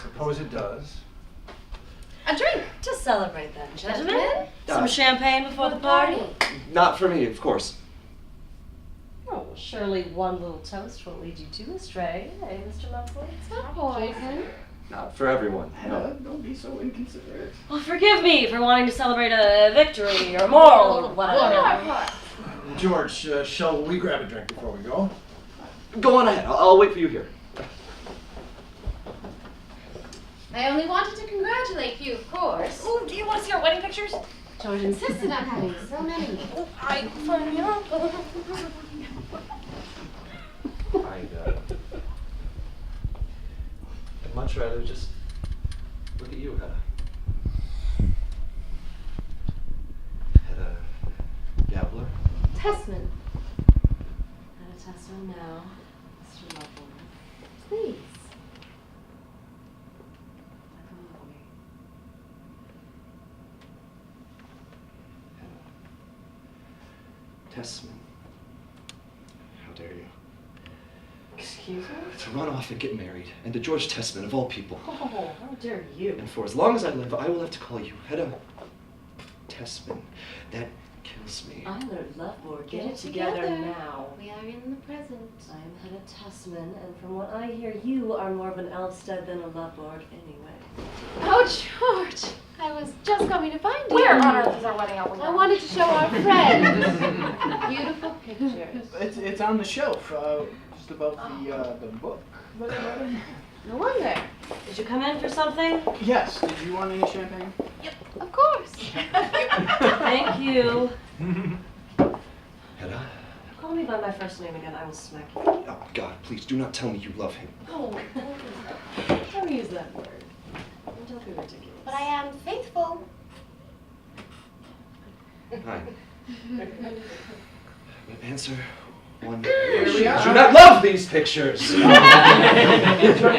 suppose it does. A drink! To celebrate then, gentlemen. Some Uh, champagne before the party. Not for me, of course. Oh, well, surely one little toast won't lead you too astray, eh, Mr. Mumford? It's not poison. Not for everyone. Hannah, don't be so inconsiderate. Well, forgive me for wanting to celebrate a victory or moral or whatever. George, shall we grab a drink before we go? Go on ahead. I'll wait for you here. I only wanted to congratulate you, of course. Oh, do you want to see our wedding pictures? George insisted on having so many. I'd much rather just look at you, Hedda. Hedda Gabler. Testament, At a Tesla now, Mr. Mumford. please. Tessman. How dare you? Excuse me? To run off and get married, and to George Tessman, of all people. Oh, how dare you? And for as long as I live, I will have to call you Hedda Tessman. That kills me. I'm Lord Loveboard. Get it together. together now. We are in the present. I am Hedda Tessman, and from what I hear, you are more of an Elfstead than a Loveboard anyway. Oh, George! I was just coming to find you. Where on earth is our wedding album? I wanted to show our friends. Beautiful pictures. It's on the shelf, just above the book. No wonder. Did you come in for something? Yes. Did you want any champagne? Of course. Thank you. Hedda? Call me by my first name again. I will smack you. Oh, God, please do not tell me you love him. Oh, don't use that word. Don't be ridiculous. But I am faithful. Fine. Answer one. we are. I do not love these pictures. Enjoying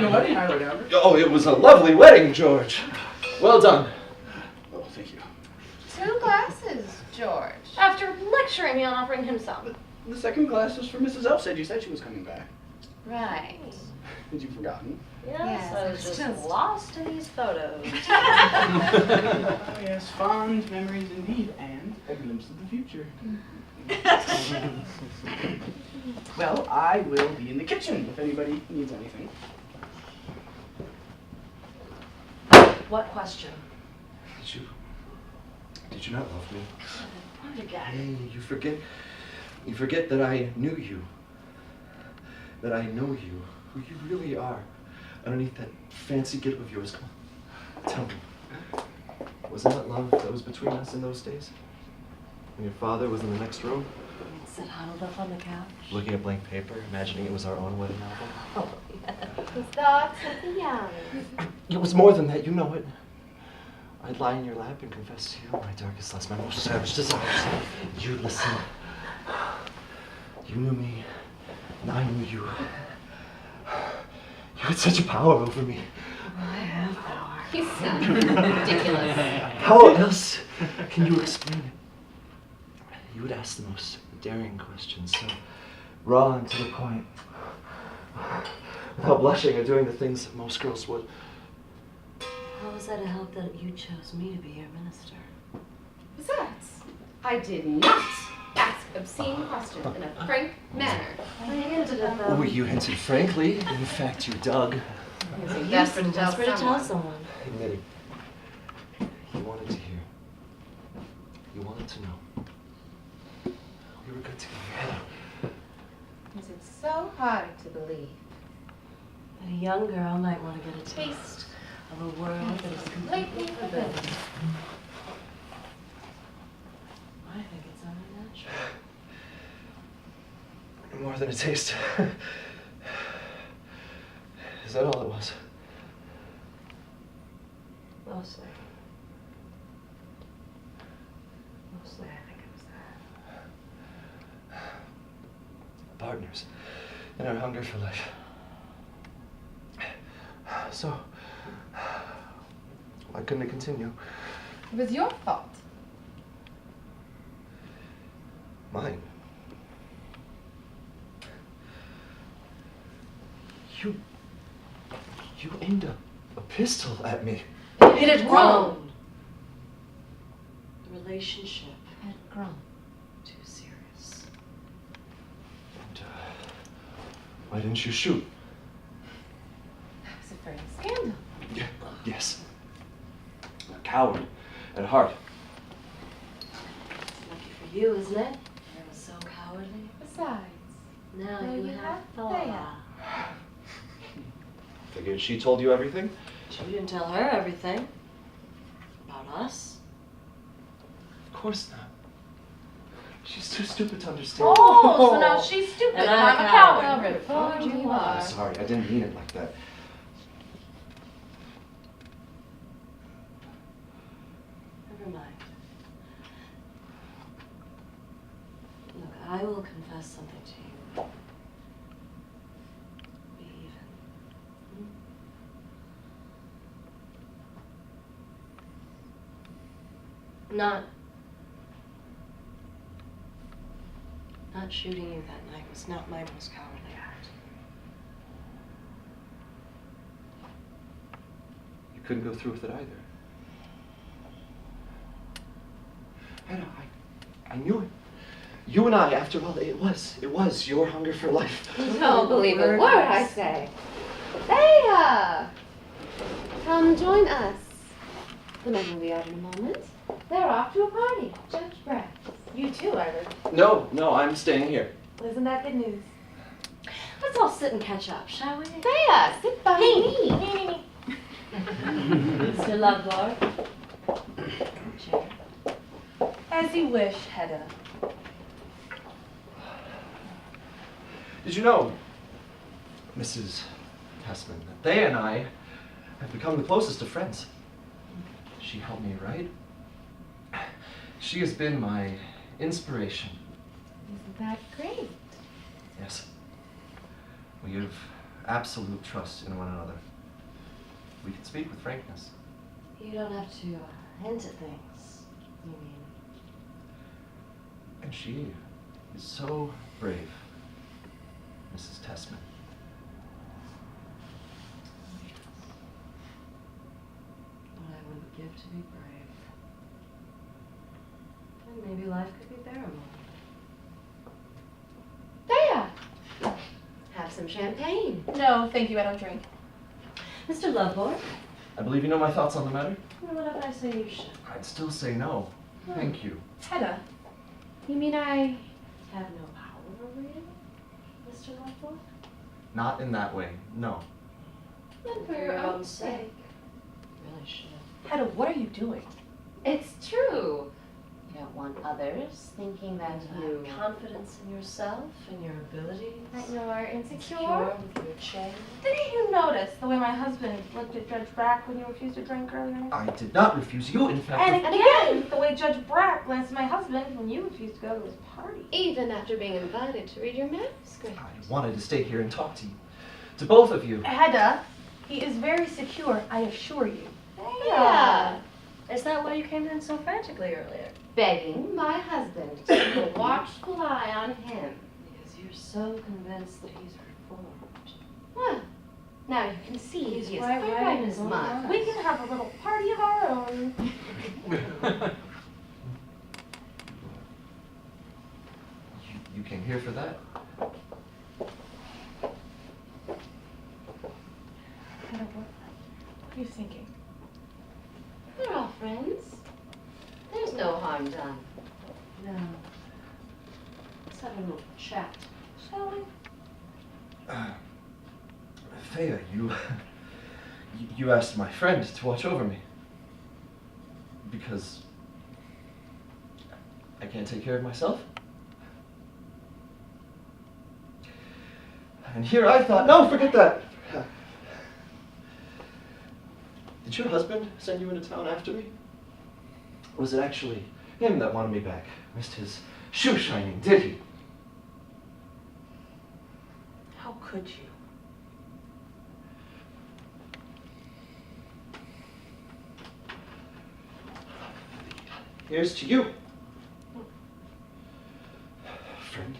the wedding, Albert Albert? Oh, it was a lovely wedding, George. Well done. Oh, thank you. 2 glasses, George. After lecturing me on offering him some. The second glass was for Mrs. Elfstead. You said she was coming back. Right. Had you forgotten? Yes, I was just lost in these photos. Oh, yes, fond memories indeed, and a glimpse of the future. Well, I will be in the kitchen if anybody needs anything. What question? Did you not love me? What again? Hey, you forget that I knew you. That I know you, who you really are, underneath that fancy gift of yours. Come on, tell me. Wasn't that love that was between us in those days? When your father was in the next room? We'd sit huddled up on the couch. Looking at blank paper, imagining it was our own wedding album? Oh, yeah. The thoughts of the young. It was more than that, you know it. I'd lie in your lap and confess to you my darkest thoughts, my most savage desires. You'd listen. You knew me, and I knew you. You had such a power over me. I have power. You sound ridiculous. How else can you explain it? You would ask the most daring questions, so raw and to the point, without blushing or doing the things that most girls would. How was that a help that you chose me to be your minister? Besides, I did not ask obscene questions in a frank manner. I hinted at Oh, them. you hinted frankly. In fact, you dug. Desperate to Desperate to tell someone. Admitting. You wanted to hear. You wanted to know. We were good together. Is it so hard to believe? That a young girl might want to get a taste of a world that is completely forbidden. I think it's only natural. More than a taste. Is that all it was? Mostly. Mostly, I think it was that. Partners in our hunger for life. So, why couldn't it continue? It was your fault. Mine. You aimed a pistol at me. It had grown. The relationship had grown too serious. And, why didn't you shoot? I was afraid of scandal. Yes. A coward at heart. Lucky for you, isn't it? I was so cowardly. Besides, Now well, you you have have Thea. Figured she told you everything? You didn't tell her everything. About us. Of course not. She's too stupid to understand. Oh, so now she's stupid. And I'm I'm a a coward. However informed you I'm are. sorry, I didn't mean it like that. Never mind. Look, I will confess something to you. Be even. Not shooting you that night was not my most cowardly act. You couldn't go through with it either. Hannah, I knew it. You and I, after all, it was your hunger for life. Don't believe a word I say. Thea! Come join us. The men will be out in a moment. They're off to a party. Judge Brass. You too, Ivor. No, I'm staying here. Well, isn't that good news? Let's all sit and catch up, shall we? Thea, sit by me. Me. Mr. Lovelord. Chair. As you wish, Hedda. Did you know, Mrs. Tessman, that Thea and I have become the closest of friends? She helped me write. She has been my inspiration. Isn't that great? Yes. We have absolute trust in one another. We can speak with frankness. You don't have to hint at things, you mean? And she is so brave, Mrs. Tessman. What I wouldn't give to be brave. And maybe life could be bearable. Thea! Have some champagne. No, thank you, I don't drink. Mr. Lovelord, I believe you know my thoughts on the matter? what if I say you should? I'd still say no. Thank you. Hedda. You mean I... Have no power over you, Mr. Lovelord? Not in that way, no. Then For your own sake. Really should. Hedda, what are you doing? It's true. You don't want others thinking that you... Confidence in yourself and your abilities. that you're insecure. Secure with your chain. Didn't you notice the way my husband looked at Judge Brack when you refused to drink earlier? I did not refuse you, in fact. And again, the way Judge Brack glanced at my husband when you refused to go to his party. Even after being invited to read your manuscript. I wanted to stay here and talk to you. To both of you. Hedda, he is very secure, I assure you. Yeah. Is that why you came in so frantically earlier? Begging my husband to keep a watchful eye on him. Because you're so convinced that he's reformed. Well, now you can see He's he is quite quite right right in in his his own mind. mind. We can have a little party of our own. You came here for that? Hedda, what are you thinking? We're all friends. There's no harm done. No. Let's have a little chat. Shall we? Thea, you asked my friend to watch over me. Because I can't take care of myself. And here I thought, no, forget that. Did your husband send you into town after me? Or was it actually him that wanted me back? Missed his shoe shining, did he? How could you? Here's to you, friend.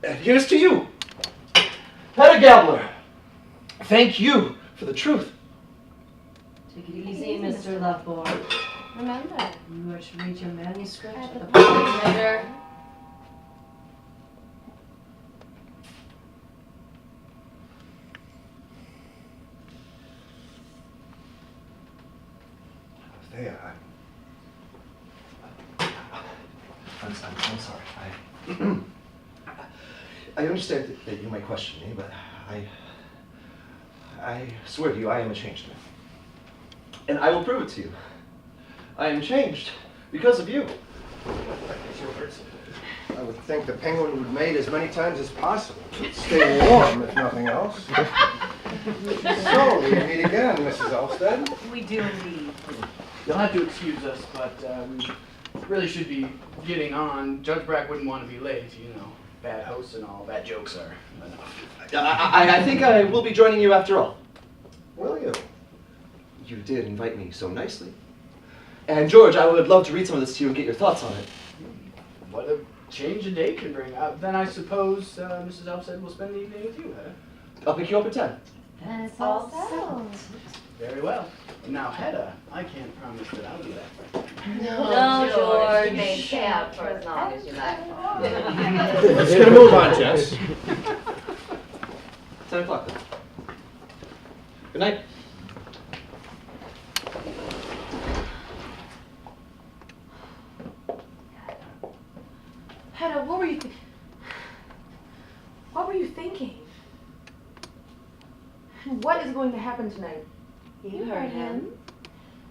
And here's to you. Hedda Gabler, thank you for the truth. Take it easy, Mr. Lovborn. Remember, You are to read your manuscript at at the the party later. Thea, I'm sorry. I understand that you might question me, but I swear to you, I am a changed man. And I will prove it to you. I am changed because of you. George, I would think the penguin would mate as many times as possible. Stay warm, if nothing else. So, we meet again, Mrs. Elstead. We do indeed. You'll have to excuse us, but we really should be getting on. Judge Brack wouldn't want to be late, you know. Bad hosts and all, bad jokes are enough. I think I will be joining you after all. Will you? You did invite me so nicely. And George, I would love to read some of this to you and get your thoughts on it. What a change a day can bring. Then I suppose Mrs. Elfstead will spend the evening with you, Hedda. I'll pick you up at 10. Then it's all settled. Very well. Now, Hedda, I can't promise that I'll be back. No, George. You may stay out for as long as you like. Let's get a move on, Jess. 10 o'clock then. Good night. Hedda, what were you thinking? What is going to happen tonight? You heard him.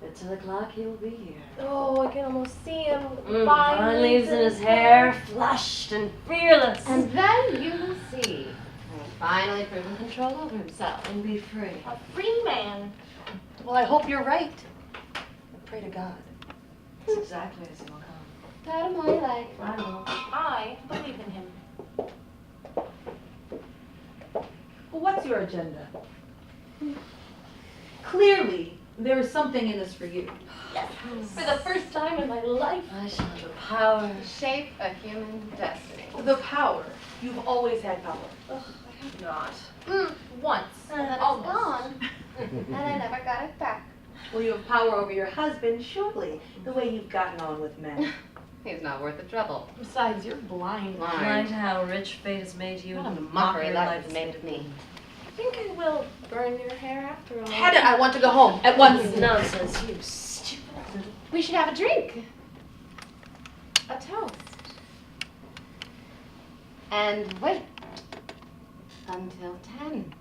At 10 o'clock, he'll be here. Oh, I can almost see him. Vine leaves in his hair, flushed and fearless. And then you will see. He's finally proven control over himself. And be free. A free man. Well, I hope you're right. I pray to God. It's exactly as he will come. That more like. I will. I believe in him. Well, what's your agenda? Clearly, there is something in this for you. Yes. For the first time in my life. I shall have the power. Shape a human destiny. The power. You've always had power. Ugh, I have not. Once. And then it's Almost. gone. And I never got it back. Well, you have power over your husband, surely, the way you've gotten on with men. He's not worth the trouble. Besides, you're blind. Blind to how rich fate has made you. What a and mockery your life life has made of me. I think I will burn your hair after all. Hedda, I want to go home at once. Nonsense, you stupid little... We should have a drink. A toast. And wait until 10.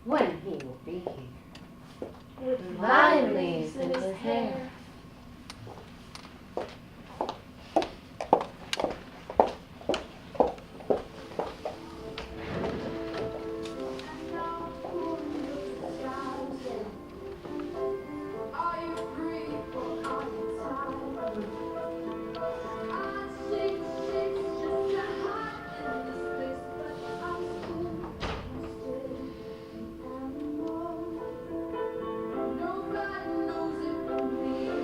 When he will be here. With Vine leaves in his hair. Nobody knows it from me.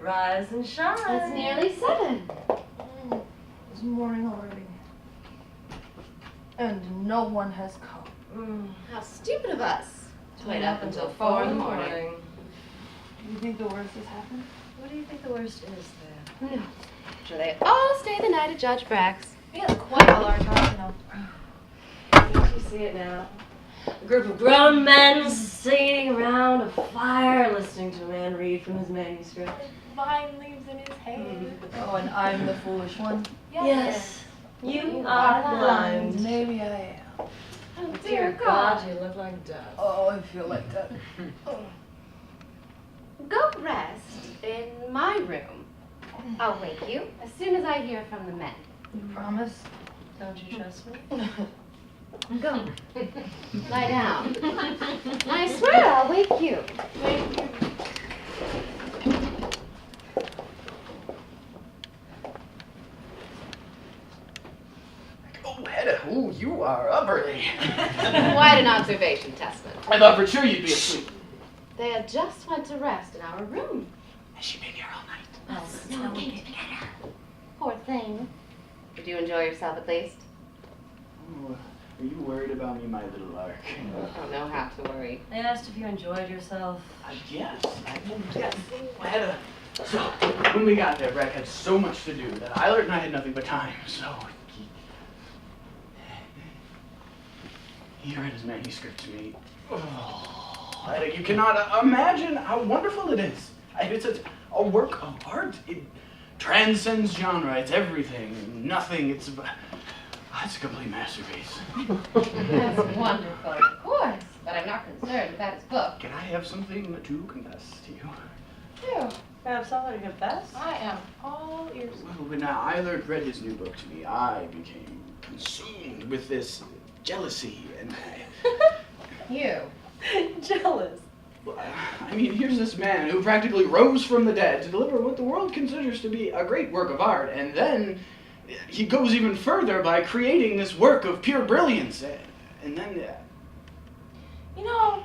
Rise and shine. It's nearly 7. It's morning already. And no one has come. How stupid of us to wait up until 4 in the morning. You think the worst has happened? What do you think the worst is there? No. Sure they all stay the night at Judge Brack's. We had quite a large house, you know. Don't you see it now? A group of grown men sitting around a fire listening to a man read from his manuscript. Vine leaves in his hair. Oh, and I'm the foolish one? Yes, you are blind. Maybe I am. Oh, Dear God, you look like death. Oh, I feel like that. Go rest in my room. I'll wake you as soon as I hear from the men. You promise? Don't you trust me? Go. Lie down. I swear I'll wake you. Oh, Hedda, oh, you are up early. Quite an observation, Testament. I thought for sure you'd be asleep. They had just went to rest in our room. Has she been here all night? Oh, no, came together. Poor thing. Did you enjoy yourself at least? Oh, are you worried about me, my little lark? I don't know how to worry. I asked if you enjoyed yourself. Yes. Yes. Oh, Hedda. So, when we got there, Brack had so much to do that Eilert and I had nothing but time, so he read his manuscript to me. Oh, Hedda, you cannot imagine how wonderful it is. It's a work of art. It transcends genre. It's everything, nothing. It's a complete masterpiece. That's wonderful, of course. But I'm not concerned about his book. Can I have something to confess to you? Sure. I have something to confess. I am all ears. Well, when Eilert read his new book to me, I became consumed with this jealousy and You. Jealous. I mean, here's this man who practically rose from the dead to deliver what the world considers to be a great work of art, and then he goes even further by creating this work of pure brilliance, and then... You know,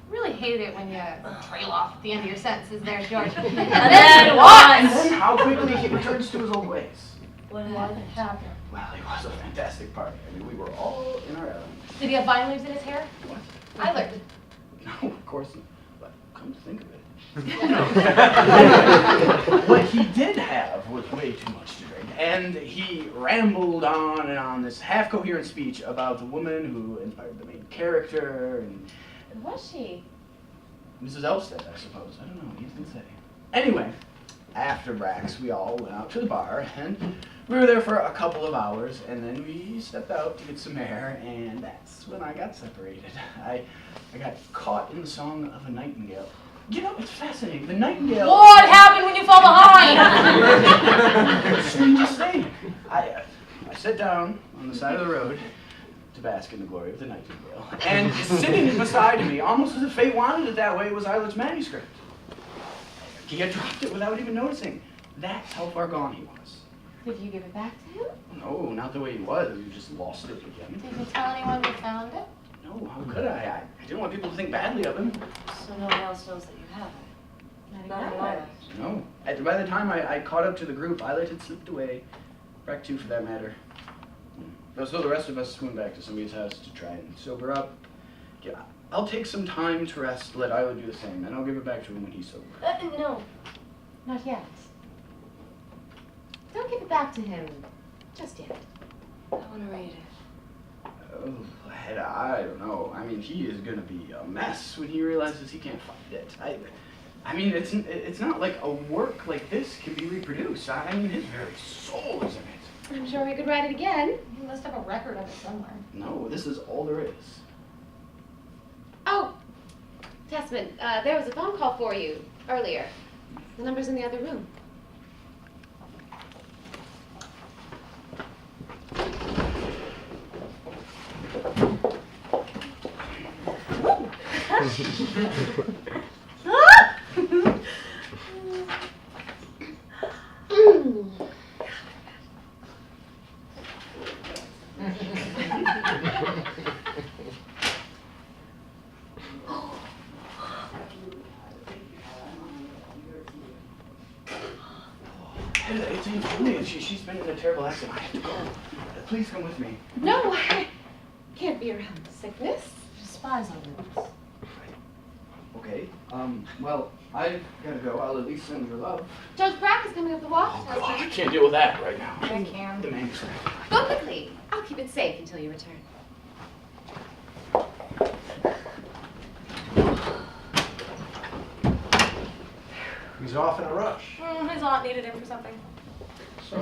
really hate it when you trail off at the end of your sentences there, George. And then And what? then how quickly he returns to his old ways. What What happened? happened? Well, it was a fantastic party. I mean, we were all in our element. Did he have vine leaves in his hair? What? I learned. No, of course not. But come to think of it. What he did have was way too much to drink. And he rambled on and on this half-coherent speech about the woman who inspired the main character and Was she? Mrs. Elstead, I suppose. I don't know. He didn't say. Anyway, after Brack's, we all went out to the bar, and we were there for a couple of hours, and then we stepped out to get some air, and that's when I got separated. I got caught in the song of a nightingale. You know, it's fascinating. The nightingale... What happened when you fell behind? The strangest thing. I sat down on the side of the road to bask in the glory of the nightingale. And sitting beside me, almost as if fate wanted it that way, was Eilert's manuscript. He had dropped it without even noticing. That's how far gone he was. Did you give it back to him? No, not the way he was. You just lost it again. Did you tell anyone you found it? No, how could I? I didn't want people to think badly of him. So no one else knows that you have it. Not even I. No. By the time I caught up to the group, Eilert had slipped away. Brack too, for that matter. So the rest of us went back to somebody's house to try and sober up. Yeah, I'll take some time to rest, let Eilert do the same, and I'll give it back to him when he's sober. No. Not yet. Don't give it back to him. Just yet. I want to read it. Oh, Hedda, I don't know. I mean, he is gonna be a mess when he realizes he can't find it. I mean, it's not like a work like this can be reproduced. I mean, his very soul is in it. I'm sure he could write it again. You must have a record of it somewhere. No, this is all there is. Oh, Testament, there was a phone call for you earlier. The number's in the other room. It's Aunt Julia. She's been in a terrible accident. I have to go. Please come with me. No, I can't be around sickness. Spies on this. Okay. Well, I've got to go. I'll at least send your love. Judge Brack is coming up the walk. Oh, God, I can't deal with that right now. I can. The manuscript. Go quickly. I'll keep it safe until you return. He's off in a rush. His aunt needed him for something. So,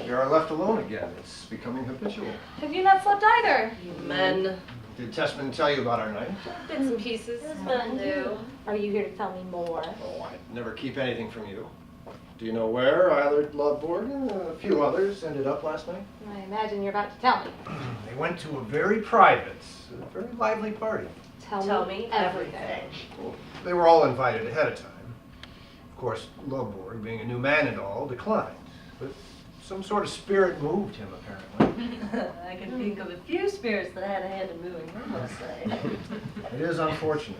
you are left alone again. It's becoming habitual. Have you not slept either? You men. Did Tessman tell you about our night? Bits and pieces. Men do. Are you here to tell me more? Oh, I never keep anything from you. Do you know where Eilert Loveborg and a few others ended up last night? I imagine you're about to tell me. They went to a very private, very lively party. Tell me everything. Well, they were all invited ahead of time. Of course, Loveborg, being a new man and all, declined. But some sort of spirit moved him, apparently. I can think of a few spirits that had a hand in moving her, must say. It is unfortunate.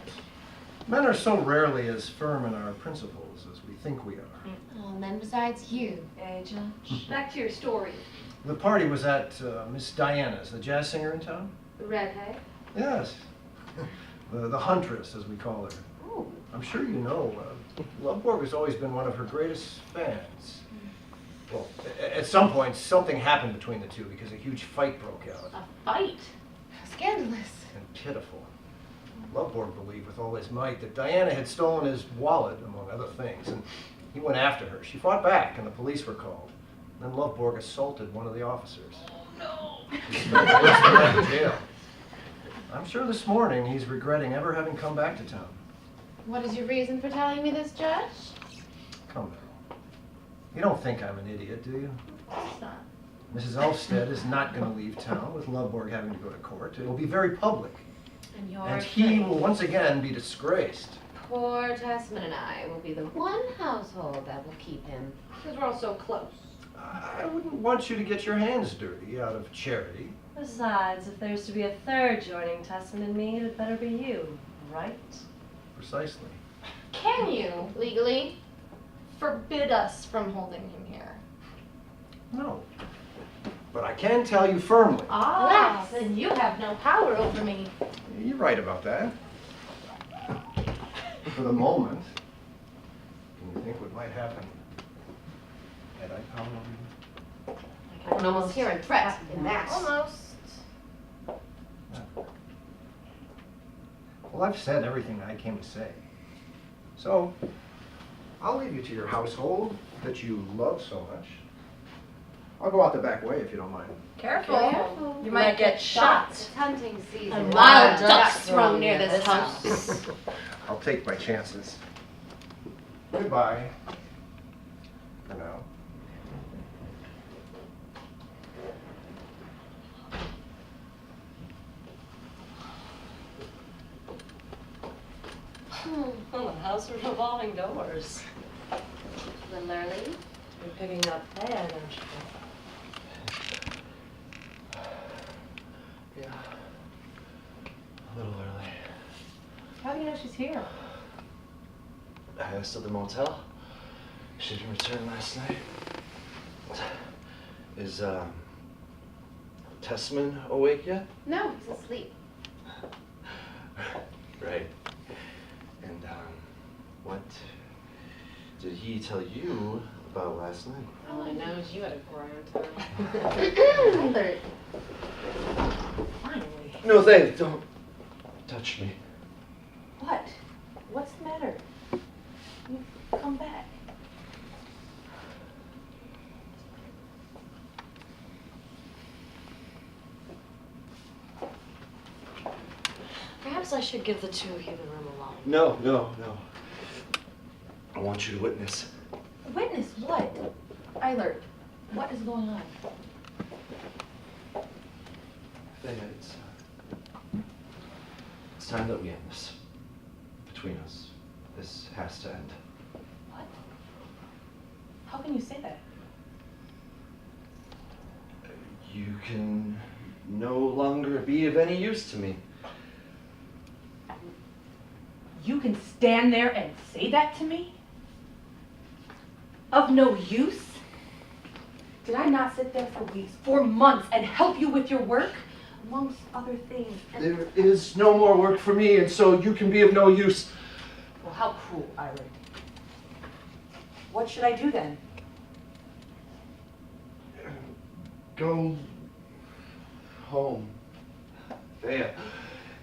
Men are so rarely as firm in our principles as we think we are. Oh, and then besides you. Hey, Judge. Back to your story. The party was at Miss Diana's, the jazz singer in town? The redhead. Yes. The huntress, as we call her. Oh. I'm sure you know, Loveborg has always been one of her greatest fans. Well, at some point, something happened between the two because a huge fight broke out. A fight? Scandalous. And pitiful. Loveborg believed with all his might that Diana had stolen his wallet, among other things, and he went after her. She fought back, and the police were called. Then Loveborg assaulted one of the officers. Oh, no! He spent the rest of the night in jail. I'm sure this morning he's regretting ever having come back to town. What is your reason for telling me this, Judge? Come now. You don't think I'm an idiot, do you? It's not. Mrs. Elfstead is not going to leave town with Loveborg having to go to court. It will be very public. And you're And he will once again be disgraced. Poor Tessman and I will be the one household that will keep him. Because we're all so close. I wouldn't want you to get your hands dirty out of charity. Besides, if there's to be a third joining Tessman and me, it better be you, right? Precisely. Can you Legally? forbid us from holding him here? No. But I can tell you firmly. Ah, then you have no power over me. You're right about that. For the moment, can you think what might happen had I power over you? I can almost hear a threat in that. Almost. Well, I've said everything I came to say. So, I'll leave you to your household that you love so much. I'll go out the back way if you don't mind. Careful. Careful. You might get shot. It's hunting season. And Wild wild ducks ducks thrown near this house. I'll take my chances. Goodbye. For now. Well, the house of revolving doors. A little early. You're picking up there, don't you? Yeah. A little early. How do you know she's here? I asked at the motel. She didn't return last night. Is, Tessman awake yet? No, he's asleep. Right. And, what did he tell you about last night? All I know is you had a grand time. Eilert. Finally. No, thanks. Don't touch me. What? What's the matter? You've come back. Perhaps I should give the two of you the room alone. No, no, no. I want you to witness. Witness what? Eilert, what is going on? Thea, it's time that we end this. Between us. This has to end. What? How can you say that? You can no longer be of any use to me. You can stand there and say that to me? Of no use? Did I not sit there for weeks, for months, and help you with your work? Amongst other things. And There is no more work for me, and so you can be of no use. well, how cruel, Iron. What should I do then? Go home. Thea,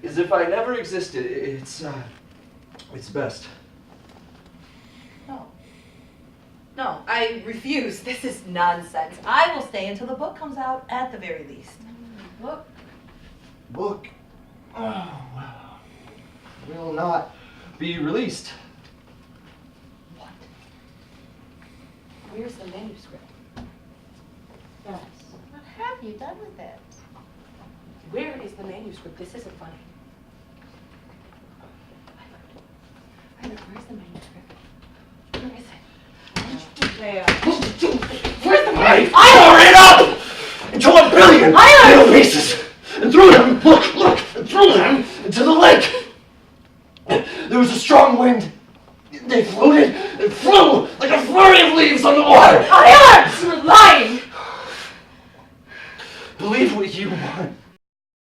as if I never existed. It's best. No. No, I refuse. This is nonsense. I will stay until the book comes out at the very least. Look, Book. Oh, well. Will not be released. What? Where's the manuscript? yes. What have you done with it? Where is the manuscript? This isn't funny. Ivan, where's the manuscript? Where is it? There. Where's the manuscript? I tore it up into 1 billion little pieces and threw them, look, and threw them into the lake. There was a strong wind. They floated and flew like a flurry of leaves on the water. Ivan!